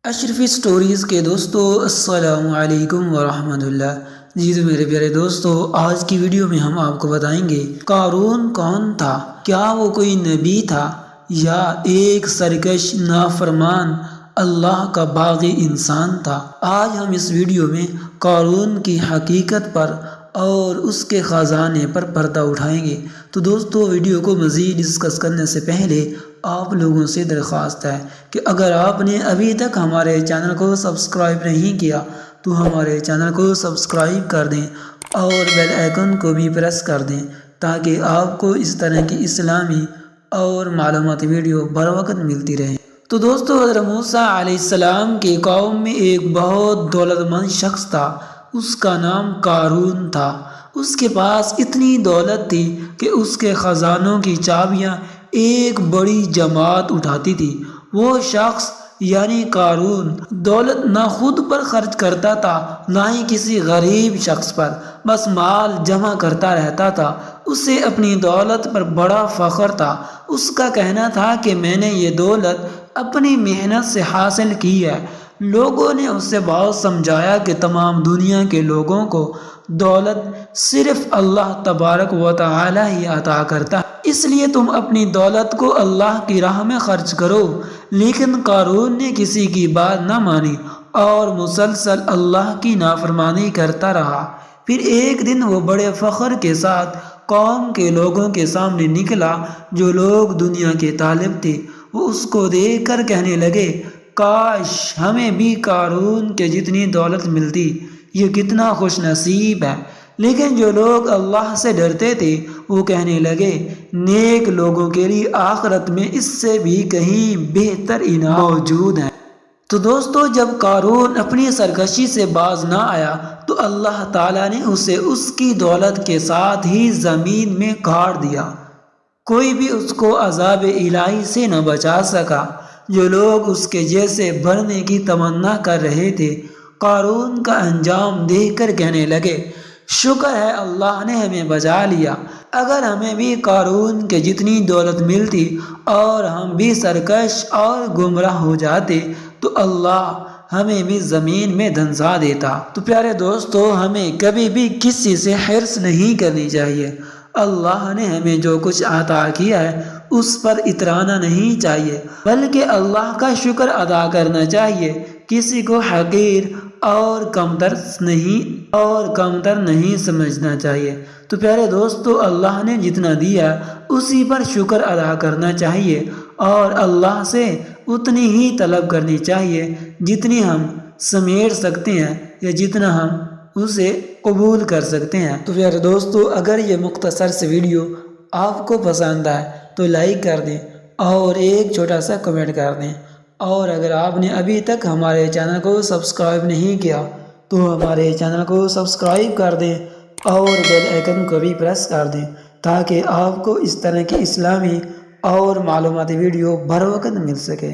اشرفی stories کے دوستو السلام علیکم ورحمۃ اللہ۔ جی تو میرے پیارے دوستو، آج کی ویڈیو میں ہم آپ کو بتائیں گے قارون کون تھا۔ کیا وہ کوئی نبی تھا یا ایک سرکش نافرمان اللہ کا باغی انسان تھا؟ آج ہم اس ویڈیو میں قارون کی حقیقت پر اور اس کے خزانے پر پردہ اٹھائیں گے۔ تو دوستو، ویڈیو کو مزید ڈسکس کرنے سے پہلے آپ لوگوں سے درخواست ہے کہ اگر آپ نے ابھی تک ہمارے چینل کو سبسکرائب نہیں کیا تو ہمارے چینل کو سبسکرائب کر دیں اور بیل آئیکن کو بھی پریس کر دیں تاکہ آپ کو اس طرح کی اسلامی اور معلوماتی ویڈیو بر وقت ملتی رہیں۔ تو دوستو، حضرت موسیٰ علیہ السلام کی قوم میں ایک بہت دولت مند شخص تھا، اس کا نام قارون تھا۔ اس کے پاس اتنی دولت تھی کہ اس کے خزانوں کی چابیاں ایک بڑی جماعت اٹھاتی تھی۔ وہ شخص یعنی قارون دولت نہ خود پر خرچ کرتا تھا نہ ہی کسی غریب شخص پر، بس مال جمع کرتا رہتا تھا۔ اسے اپنی دولت پر بڑا فخر تھا۔ اس کا کہنا تھا کہ میں نے یہ دولت اپنی محنت سے حاصل کی ہے۔ لوگوں نے اسے بہت سمجھایا کہ تمام دنیا کے لوگوں کو دولت صرف اللہ تبارک و تعالی ہی عطا کرتا ہے، اس لیے تم اپنی دولت کو اللہ کی راہ میں خرچ کرو۔ لیکن قارون نے کسی کی بات نہ مانی اور مسلسل اللہ کی نافرمانی کرتا رہا۔ پھر ایک دن وہ بڑے فخر کے ساتھ قوم کے لوگوں کے سامنے نکلا۔ جو لوگ دنیا کے طالب تھے وہ اس کو دیکھ کر کہنے لگے، کاش ہمیں بھی قارون کے جتنی دولت ملتی، یہ کتنا خوش نصیب ہے۔ لیکن جو لوگ اللہ سے ڈرتے تھے وہ کہنے لگے، نیک لوگوں کے لیے آخرت میں اس سے بھی کہیں بہتر انعام موجود ہے۔ تو دوستو، جب قارون اپنی سرکشی سے باز نہ آیا تو اللہ تعالیٰ نے اسے اس کی دولت کے ساتھ ہی زمین میں گاڑ دیا۔ کوئی بھی اس کو عذاب الہی سے نہ بچا سکا۔ جو لوگ اس کے جیسے بننے کی تمنا کر رہے تھے قارون کا انجام دیکھ کر کہنے لگے، شکر ہے اللہ نے ہمیں بچا لیا۔ اگر ہمیں بھی قارون کے جتنی دولت ملتی اور ہم بھی سرکش اور گمراہ ہو جاتے تو اللہ ہمیں بھی زمین میں دھنسا دیتا۔ تو پیارے دوستو، ہمیں کبھی بھی کسی سے حرص نہیں کرنی چاہیے۔ اللہ نے ہمیں جو کچھ عطا کیا ہے اس پر اترانا نہیں چاہیے، بلکہ اللہ کا شکر ادا کرنا چاہیے۔ کسی کو حقیر اور کمتر نہیں سمجھنا چاہیے۔ تو پیارے دوستو، اللہ نے جتنا دیا اسی پر شکر ادا کرنا چاہیے اور اللہ سے اتنی ہی طلب کرنی چاہیے جتنی ہم سمیٹ سکتے ہیں یا جتنا ہم اسے قبول کر سکتے ہیں۔ تو پیارے دوستو، اگر یہ مختصر سی ویڈیو آپ کو پسند آئے تو لائک کر دیں اور ایک چھوٹا سا کمنٹ کر دیں، اور اگر آپ نے ابھی تک ہمارے چینل کو سبسکرائب نہیں کیا تو ہمارے چینل کو سبسکرائب کر دیں اور بیل آئیکن کو بھی پریس کر دیں تاکہ آپ کو اس طرح کی اسلامی اور معلوماتی ویڈیو بر وقت مل سکے۔